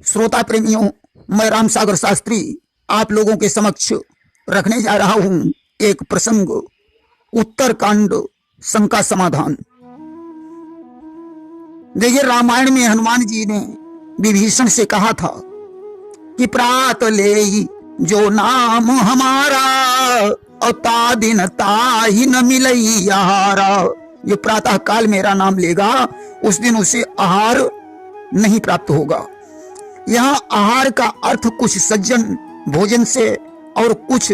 श्रोता प्रेमियों, मैं राम सागर शास्त्री आप लोगों के समक्ष रखने जा रहा हूं एक प्रसंग, उत्तरकांड शंका समाधान। देखिए, रामायण में हनुमान जी ने विभीषण से कहा था कि प्रात ले जो नाम हमारा और ता दिन ताहि न मिलई आहारा। जो प्रातः काल मेरा नाम लेगा उस दिन उसे आहार नहीं प्राप्त होगा। यहाँ आहार का अर्थ कुछ सज्जन भोजन से और कुछ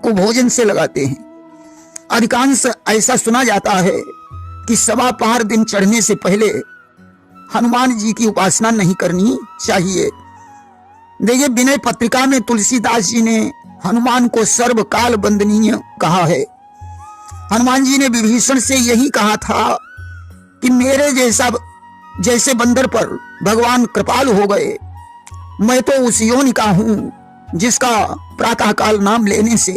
कुभोजन से लगाते हैं। अधिकांश ऐसा सुना जाता है कि सवा पहर दिन चढ़ने से पहले हनुमान जी की उपासना नहीं करनी चाहिए। देखिए, विनय पत्रिका में तुलसीदास जी ने हनुमान को सर्वकाल वंदनीय कहा है। हनुमान जी ने विभीषण से यही कहा था कि मेरे जैसे बंदर पर भगवान कृपालु हो गए। मैं तो उस योनि का हूं जिसका प्रातःकाल नाम लेने से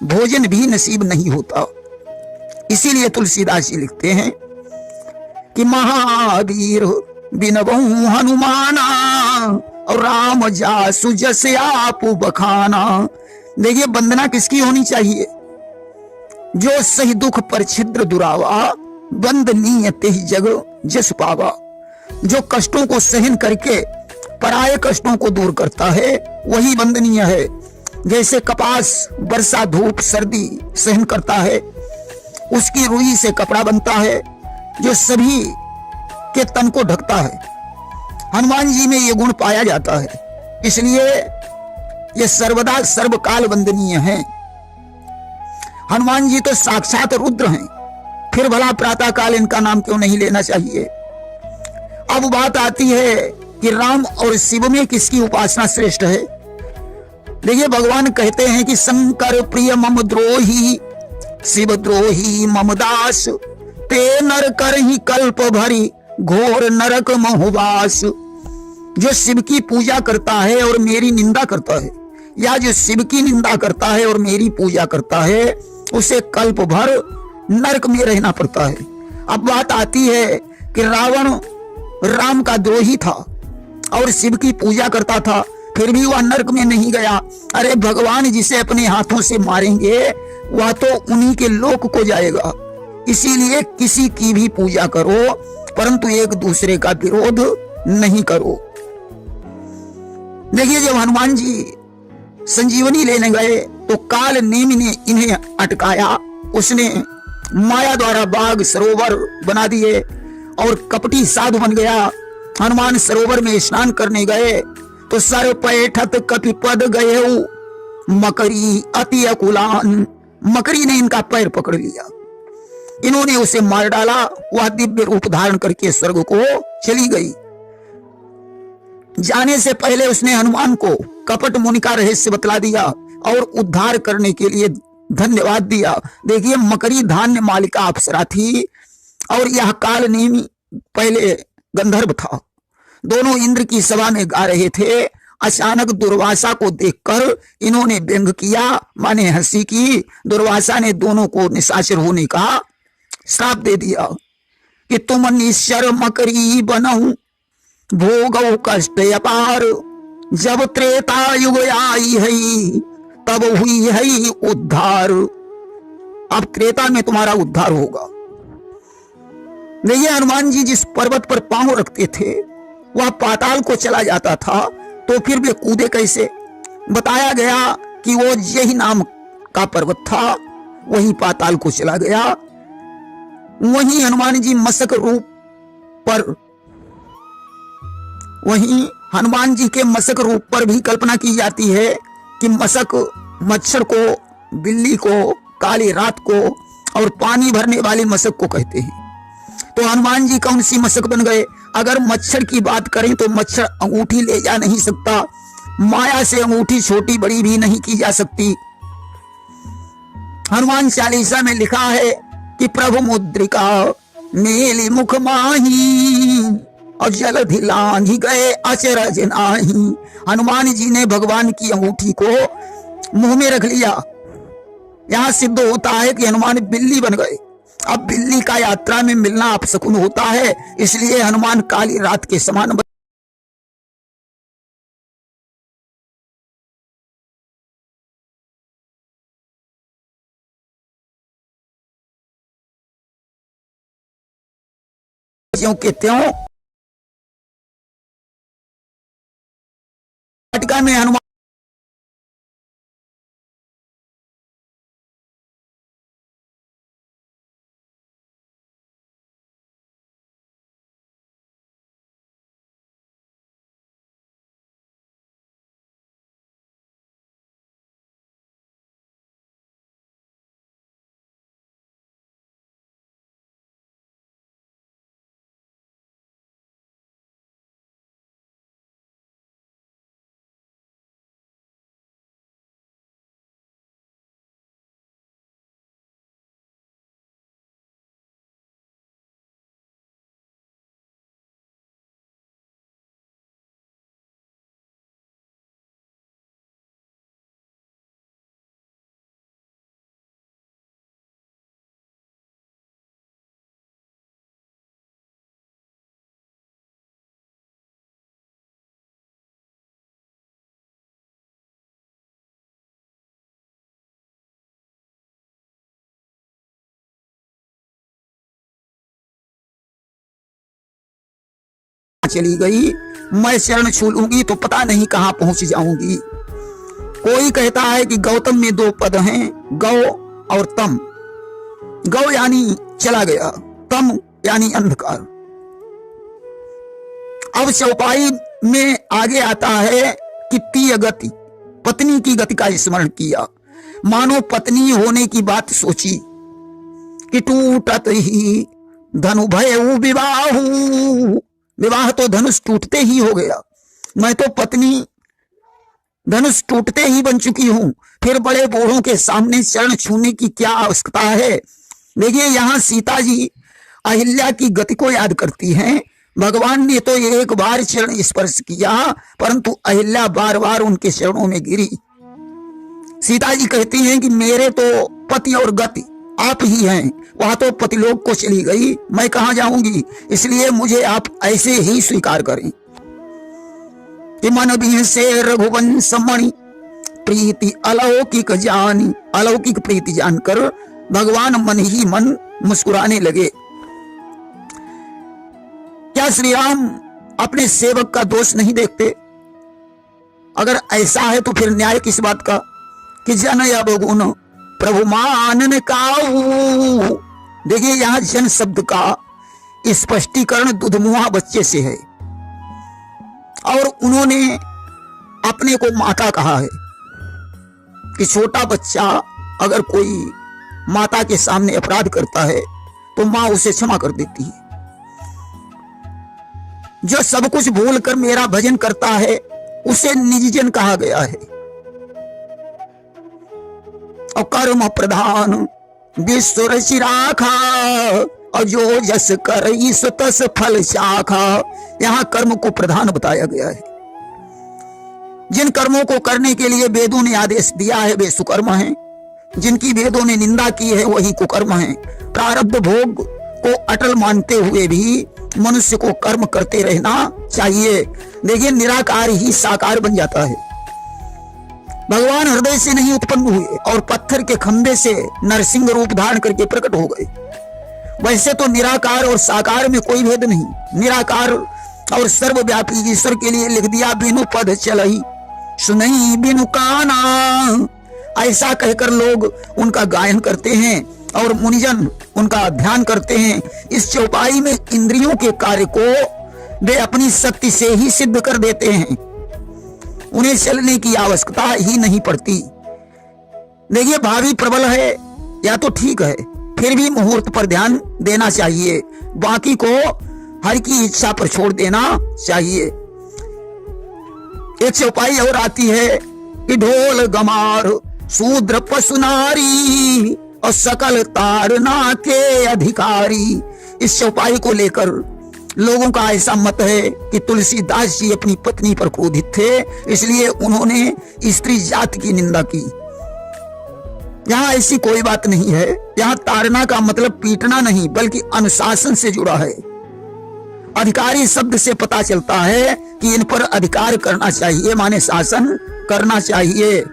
भोजन भी नसीब नहीं होता। इसीलिए तुलसीदास जी लिखते हैं कि महावीर बिनबहु हनुमाना और राम जासु जस आप बखाना। देखिए, वंदना किसकी होनी चाहिए? जो सही दुख पर छिद्र दुरावा, वंदनीय तेहि जग जस पावा। जो कष्टों को सहन करके पराये कष्टों को दूर करता है वही वंदनीय है। जैसे कपास वर्षा धूप सर्दी सहन करता है, उसकी रुई से कपड़ा बनता है जो सभी के तन को ढकता है। हनुमान जी में ये गुण पाया जाता है, इसलिए ये सर्वदा सर्वकाल वंदनीय हैं। हनुमान जी तो साक्षात रुद्र हैं, फिर भला प्रातः काल इनका नाम क्यों नहीं लेना चाहिए? अब बात आती है कि राम और शिव में किसकी उपासना श्रेष्ठ है। देखिए, भगवान कहते हैं कि शंकर प्रिय मम द्रोही, शिव द्रोही मम दास, ते नर कर ही कल्प भरी, घोर नरक महुवास। जो शिव की पूजा करता है और मेरी निंदा करता है, या जो शिव की निंदा करता है और मेरी पूजा करता है, उसे कल्प भर नरक में रहना पड़ता है। अब बात आती है कि रावण राम का द्रोही था और शिव की पूजा करता था, फिर भी वह नरक में नहीं गया। अरे, भगवान जिसे अपने हाथों से मारेंगे वह तो उन्हीं के लोक को जाएगा। इसीलिए किसी की भी पूजा करो, परंतु एक दूसरे का विरोध नहीं करो। देखिए, जब हनुमान जी संजीवनी लेने गए तो काल नेमि ने इन्हें अटकाया। उसने माया द्वारा बाग सरोवर बना दिए और कपटी साधु बन गया। हनुमान सरोवर में स्नान करने गए तो सर पैठत कपिपद गए मकरी अति अकुलान। मकरी ने इनका पैर पकड़ लिया, इन्होंने उसे मार डाला। वह दिव्य रूप धारण करके स्वर्ग को चली गई। जाने से पहले उसने हनुमान को कपट मुनि का रहस्य बतला दिया और उद्धार करने के लिए धन्यवाद दिया। देखिए, मकरी धान्य मालिका अप्सरा थी और यह काल नेमि पहले गंधर्व था। दोनों इंद्र की सभा में गा रहे थे। अचानक दुर्वासा को देखकर इन्होंने व्यंग किया, माने हंसी की। दुर्वासा ने दोनों को निशाचर होने का श्राप दे दिया कि तुम निश्चर मकरी बनऊ, भोगौ कष्ट अपार। जब त्रेता युग आई है तब हुई है उद्धार। अब त्रेता में तुम्हारा उद्धार होगा। देखिए, हनुमान जी जिस पर्वत पर पांव रखते थे वह पाताल को चला जाता था, तो फिर वे कूदे कैसे? बताया गया कि वो यही नाम का पर्वत था, वही पाताल को चला गया। वहीं हनुमान जी मशक रूप पर, वहीं हनुमान जी के मशक रूप पर भी कल्पना की जाती है कि मशक मच्छर को, बिल्ली को, काली रात को और पानी भरने वाले मशक को कहते हैं। तो हनुमान जी कौन सी मशक बन गए? अगर मच्छर की बात करें तो मच्छर अंगूठी ले जा नहीं सकता, माया से अंगूठी छोटी बड़ी भी नहीं की जा सकती। हनुमान चालीसा में लिखा है कि प्रभु मुद्रिका मेली मुख माही और जलधि लांघि गए अचरज नाही। हनुमान जी ने भगवान की अंगूठी को मुंह में रख लिया। यहां सिद्ध होता है कि हनुमान बिल्ली बन गए। अब बिल्ली का यात्रा में मिलना अपशकुन होता है, इसलिए हनुमान काली रात के समान त्यों के त्यों वाटिका में हनुमान चली गई, मैं शरण छू लूंगी तो पता नहीं कहां पहुंच जाऊंगी। कोई कहता है कि गौतम में दो पद हैं, गौ और तम। गौ यानी चला गया, तम यानी अंधकार। अब चौपाई में आगे आता है कि तीय गति, पत्नी की गति का स्मरण किया। मानो पत्नी होने की बात सोची कि टूटत ही धनु भयउ विवाहु, विवाह तो धनुष टूटते ही हो गया, मैं तो पत्नी धनुष टूटते ही बन चुकी हूं, फिर बड़े बूढ़ों के सामने चरण छूने की क्या आवश्यकता है। देखिए यहां सीता जी अहिल्या की गति को याद करती हैं। भगवान ने तो एक बार चरण स्पर्श किया, परंतु अहिल्या बार बार उनके चरणों में गिरी। सीता जी कहती हैं कि मेरे तो पति और गति आप ही हैं, वहां तो पतिलोक को चली गई, मैं कहां जाऊंगी, इसलिए मुझे आप ऐसे ही स्वीकार करें। कि मन भी से रघुवंश मणि प्रीति अलौकिक जानी, अलौकिक प्रीति जानकर भगवान मन ही मन मुस्कुराने लगे। क्या श्री राम अपने सेवक का दोष नहीं देखते? अगर ऐसा है तो फिर न्याय किस बात का कि जन अब गुण प्रभु मानन काऊ। देखिए यहां जन शब्द का स्पष्टीकरण दुधमुहा बच्चे से है, और उन्होंने अपने को माता कहा है कि छोटा बच्चा अगर कोई माता के सामने अपराध करता है तो मां उसे क्षमा कर देती है। जो सब कुछ भूल कर मेरा भजन करता है उसे निजजन कहा गया है। और कर्म प्रधान विश्व रचि राखा, और जो जस कर सो तस फल चाखा। यहां कर्म को प्रधान बताया गया है। जिन कर्मों को करने के लिए वेदों ने आदेश दिया है वे सुकर्म हैं, जिनकी वेदों ने निंदा की है वही कुकर्म हैं। प्रारब्ध भोग को अटल मानते हुए भी मनुष्य को कर्म करते रहना चाहिए। देखिए निराकार ही साकार बन जाता है। भगवान हृदय से नहीं उत्पन्न हुए और पत्थर के खंभे से नरसिंह रूप धारण करके प्रकट हो गए। वैसे तो निराकार और साकार में कोई भेद नहीं। निराकार और सर्वव्यापी ईश्वर के लिए लिख दिया बिनु पद चलई सुनई बिनु काना। ऐसा कहकर लोग उनका गायन करते हैं और मुनिजन उनका ध्यान करते हैं। इस चौपाई में इंद्रियों के कार्य को वे अपनी शक्ति से ही सिद्ध कर देते हैं, उन्हें चलने की आवश्यकता ही नहीं पड़ती। देखिए भावी प्रबल है या तो ठीक है, फिर भी मुहूर्त पर ध्यान देना चाहिए, बाकी को हर की इच्छा पर छोड़ देना चाहिए। एक चौपाई और आती है कि ढोल गमार शूद्र पशु नारी और सकल तारना के अधिकारी। इस चौपाई को लेकर लोगों का ऐसा मत है कि तुलसीदास जी अपनी पत्नी पर क्रोधित थे, इसलिए उन्होंने स्त्री जाति की निंदा की। यहां ऐसी कोई बात नहीं है। यहां ताड़ना का मतलब पीटना नहीं बल्कि अनुशासन से जुड़ा है। अधिकारी शब्द से पता चलता है कि इन पर अधिकार करना चाहिए, माने शासन करना चाहिए।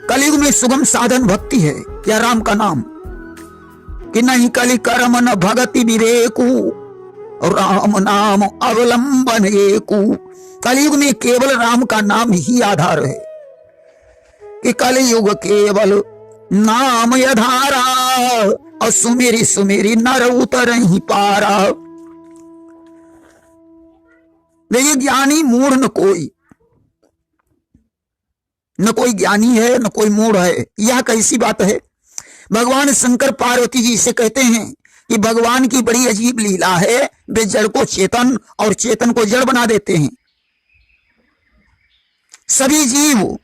कलयुग में सुगम साधन भक्ति है या राम का नाम। कि नहीं कलि कर्म न भगति विवेकु, राम नाम अवलंबन एकु। कलयुग में केवल राम का नाम ही आधार है कि कलयुग केवल नाम आधारा, और सुमेरी सुमेरी नर उतर ही पारा। देखिए ज्ञानी मूढ़ न कोई, न कोई ज्ञानी है न कोई मूढ़ है। यह कैसी बात है? भगवान शंकर पार्वती जी से कहते हैं कि भगवान की बड़ी अजीब लीला है, वे जड़ को चेतन और चेतन को जड़ बना देते हैं। सभी जीव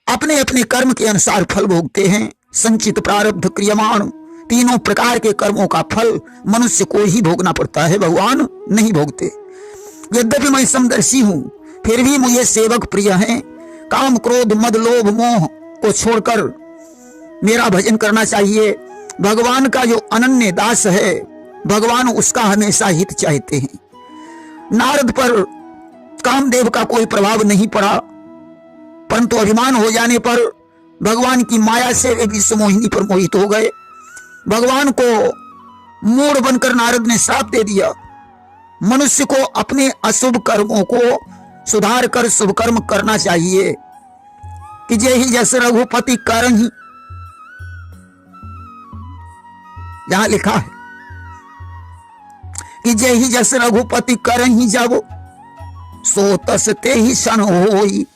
अपने अपने कर्म के अनुसार फल भोगते हैं। संचित प्रारब्ध क्रियमाण तीनों प्रकार के कर्मों का फल मनुष्य को ही भोगना पड़ता है, भगवान नहीं भोगते। यद्यपि मैं समदर्शी हूं, फिर भी मुझे सेवक प्रिय हैं। काम क्रोध मद लोभ मोह को छोड़कर मेरा भजन करना चाहिए। भगवान का जो अनन्य दास है, भगवान उसका हमेशा हित चाहते हैं। नारद पर कामदेव का कोई प्रभाव नहीं पड़ा, परंतु अभिमान हो जाने पर भगवान की माया से वे विश्व मोहिनी पर मोहित हो गए। भगवान को मूढ़ बनकर नारद ने श्राप दे दिया। मनुष्य को अपने अशुभ कर्मों को सुधार कर शुभ कर्म करना चाहिए कि जय ही जस रघुपति करहि, यहां लिखा है कि जय ही जस रघुपति करहि जब, सो तस ते ही क्षण होई।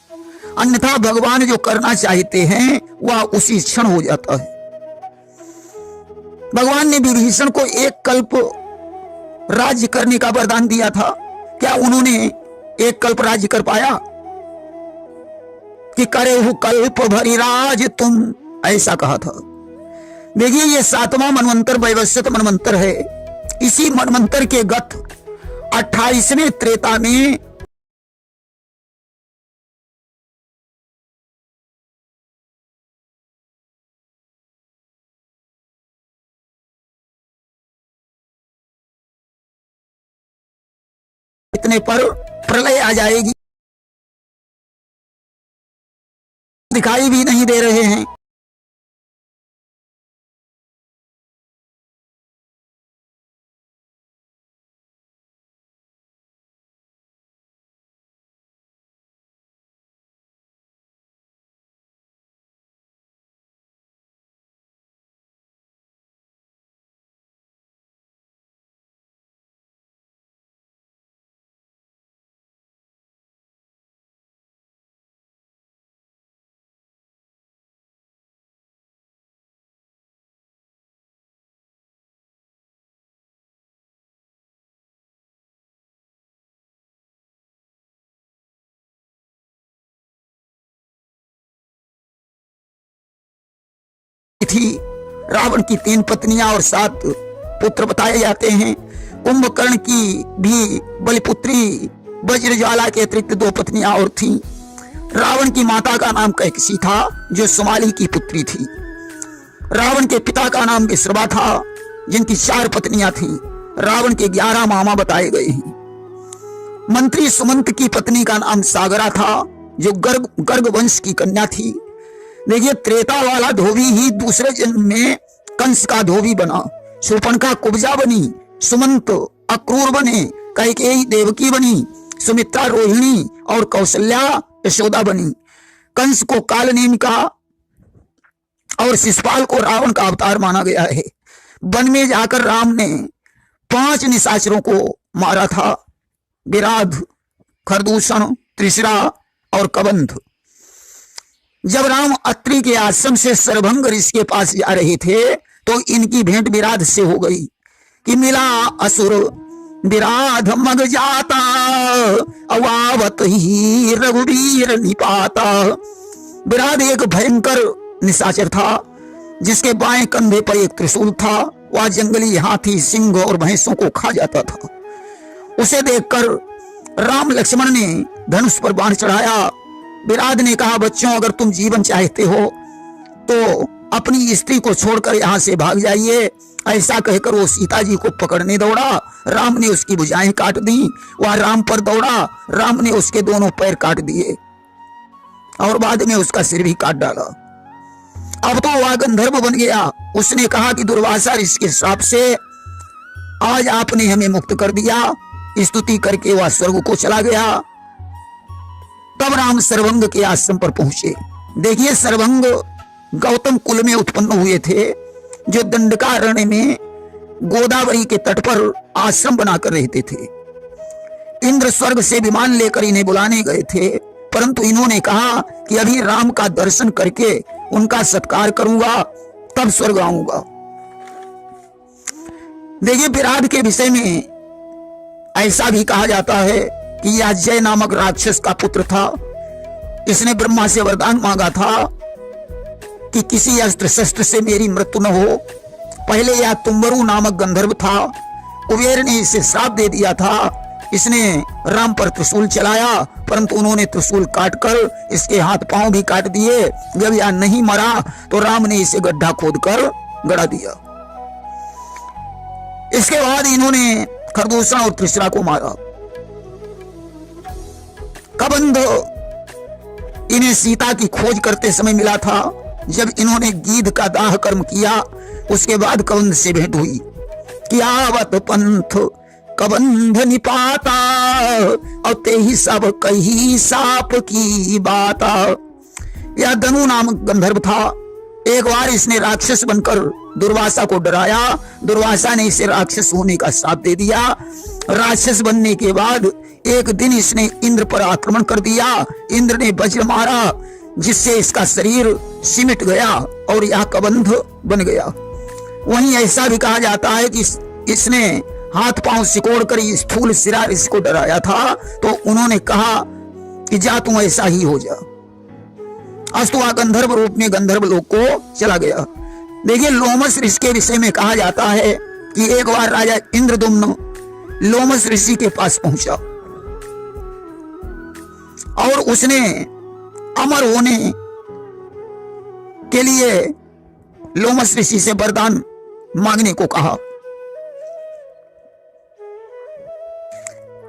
अन्यथा भगवान जो करना चाहते हैं वह उसी क्षण हो जाता है। भगवान ने विभीषण को एक कल्प राज्य करने का वरदान दिया था, क्या उन्होंने एक कल्प राज्य कर पाया? कि करे हु कल्प भरी राज तुम, ऐसा कहा था। देखिए ये 7वां मनवंतर वैवस्वत मनवंतर है। इसी मनवंतर के गत 28वें त्रेता में इतने पर प्रलय आ जाएगी, दिखाई भी नहीं दे रहे हैं। थी रावण की 3 पत्नियां और 7 पुत्र बताए जाते हैं। कुंभकर्ण की भी बलिपुत्री वज्रज्वाला के अतिरिक्त 2 पत्नियां और थीं। रावण की माता का नाम कैकसी था, जो सुमाली की पुत्री थी। रावण के पिता का नाम विश्रवा था, जिनकी 4 पत्नियां थीं। रावण के 11 मामा बताए गए हैं। मंत्री सुमंत की पत्नी का नाम सागरा था, जो गर्ग वंश की कन्या थी। देखिए त्रेता वाला धोबी ही दूसरे जन्म में कंस का धोबी बना। शूर्पणखा कुब्जा बनी, सुमंत अक्रूर बने, कैकेयी देवकी बनी, सुमित्रा रोहिणी और कौशल्या यशोदा बनी। कंस को कालनेमिका और शिशुपाल को रावण का अवतार माना गया है। वन में जाकर राम ने 5 निशाचरों को मारा था, विराध, खरदूषण, त्रिशिरा और कबंध। जब राम अत्रि के आश्रम से सरभंग ऋषि के पास जा रहे थे तो इनकी भेंट विराध से हो गई कि मिला असुर विराध मग जाता, अवावत ही रघुवीर निपाता। विराध एक भयंकर निशाचर था, जिसके बाएं कंधे पर एक त्रिशूल था। वह जंगली हाथी, सिंह और भैंसों को खा जाता था। उसे देखकर राम लक्ष्मण ने धनुष पर बाण चढ़ाया। विराध ने कहा, बच्चों अगर तुम जीवन चाहते हो तो अपनी स्त्री को छोड़कर यहां से भाग जाइए। ऐसा कहकर वो सीता जी को पकड़ने दौड़ा। राम ने उसकी भुजाएं काट दी। वह राम पर दौड़ा, राम ने उसके दोनों पैर काट दिए और बाद में उसका सिर भी काट डाला। अब तो वह गंधर्व बन गया। उसने कहा कि दुर्वासा ऋषि के श्राप से आज आपने हमें मुक्त कर दिया। स्तुति करके वह स्वर्ग को चला गया। तब राम सर्वंग के आश्रम पर पहुंचे। देखिए, सर्वंग गौतम कुल में उत्पन्न हुए थे, जो दंडकारण्य में गोदावरी के तट पर आश्रम बनाकर रहते थे। इंद्र स्वर्ग से विमान लेकर इन्हें बुलाने गए थे, परंतु इन्होंने कहा कि अभी राम का दर्शन करके उनका सत्कार करूंगा, तब स्वर्ग आऊंगा। देखिए, विराट के विषय में ऐसा भी कहा जाता है कि यह जय नामक राक्षस का पुत्र था। इसने ब्रह्मा से वरदान मांगा था कि किसी अस्त्र शस्त्र से मेरी मृत्यु न हो। पहले यह तुम्बरु नामक गंधर्व था। कुबेर ने इसे श्राप दे दिया था। इसने राम पर त्रिशूल चलाया, परंतु उन्होंने त्रिशूल काटकर इसके हाथ पांव भी काट दिए। जब यह नहीं मरा तो राम ने इसे गड्ढा खोदकर गड़ा दिया। इसके बाद इन्होंने खरदूषण और त्रिशरा को मारा। कबंध इन्हें सीता की खोज करते समय मिला था। जब इन्होंने गीध का दाह कर्म किया, उसके बाद कबंध से भेंट हुई कि आवत पंथ कबंध निपाता और ते ही सब कही साप की बाता। यह धनु नामक गंधर्व था। एक बार इसने राक्षस बनकर दुर्वासा को डराया। दुर्वासा ने इसे राक्षस होने का श्राप दे दिया। राक्षस बनने के बाद एक दिन इसने इंद्र पर आक्रमण कर दिया। इंद्र ने वज्र मारा, जिससे इसका शरीर सिमट गया और यह कबंध बन गया। वहीं ऐसा भी कहा जाता है कि इसने हाथ पांव सिकोड़कर स्थूल सिरा इसको डराया था, तो उन्होंने कहा कि जा तुम ऐसा ही हो जा। अस्तु वह गंधर्व रूप में गंधर्व लोक को चला गया। देखिए, लोमस ऋषि के विषय में कहा जाता है कि एक बार राजा इंद्रदुम्न लोमस ऋषि के पास पहुंचा और उसने अमर होने के लिए लोमस ऋषि से वरदान मांगने को कहा।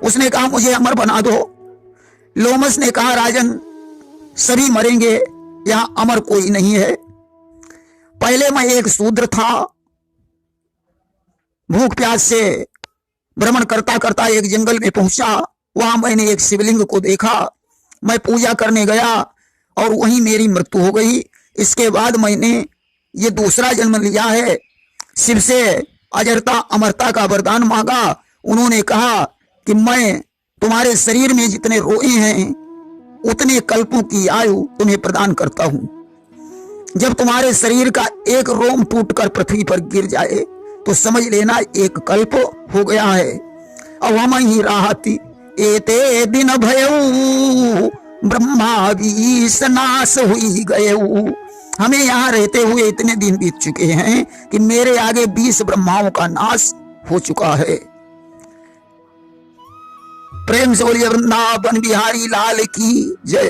उसने कहा मुझे अमर बना दो। लोमस ने कहा राजन, सभी मरेंगे, यहां अमर कोई नहीं है। पहले मैं एक शूद्र था, भूख प्यास से भ्रमण करता करता एक जंगल में पहुंचा। वहां मैंने एक शिवलिंग को देखा। मैं पूजा करने गया और वहीं मेरी मृत्यु हो गई। इसके बाद मैंने ये दूसरा जन्म लिया है। शिव से अजरता अमरता का वरदान मांगा। उन्होंने कहा कि मैं तुम्हारे शरीर में जितने रोए हैं उतने कल्पों की आयु तुम्हें प्रदान करता हूं। जब तुम्हारे शरीर का एक रोम टूटकर पृथ्वी पर गिर जाए तो समझ लेना एक कल्प हो गया है। अब हम ही राहती एते दिन भयऊ ब्रह्मा विष नाश हुई गयऊ। हमें यहाँ रहते हुए इतने दिन बीत चुके हैं कि मेरे आगे 20 ब्रह्माओं का नाश हो चुका है। प्रेम से बोलिए वृंदावन बिहारी लाल की जय।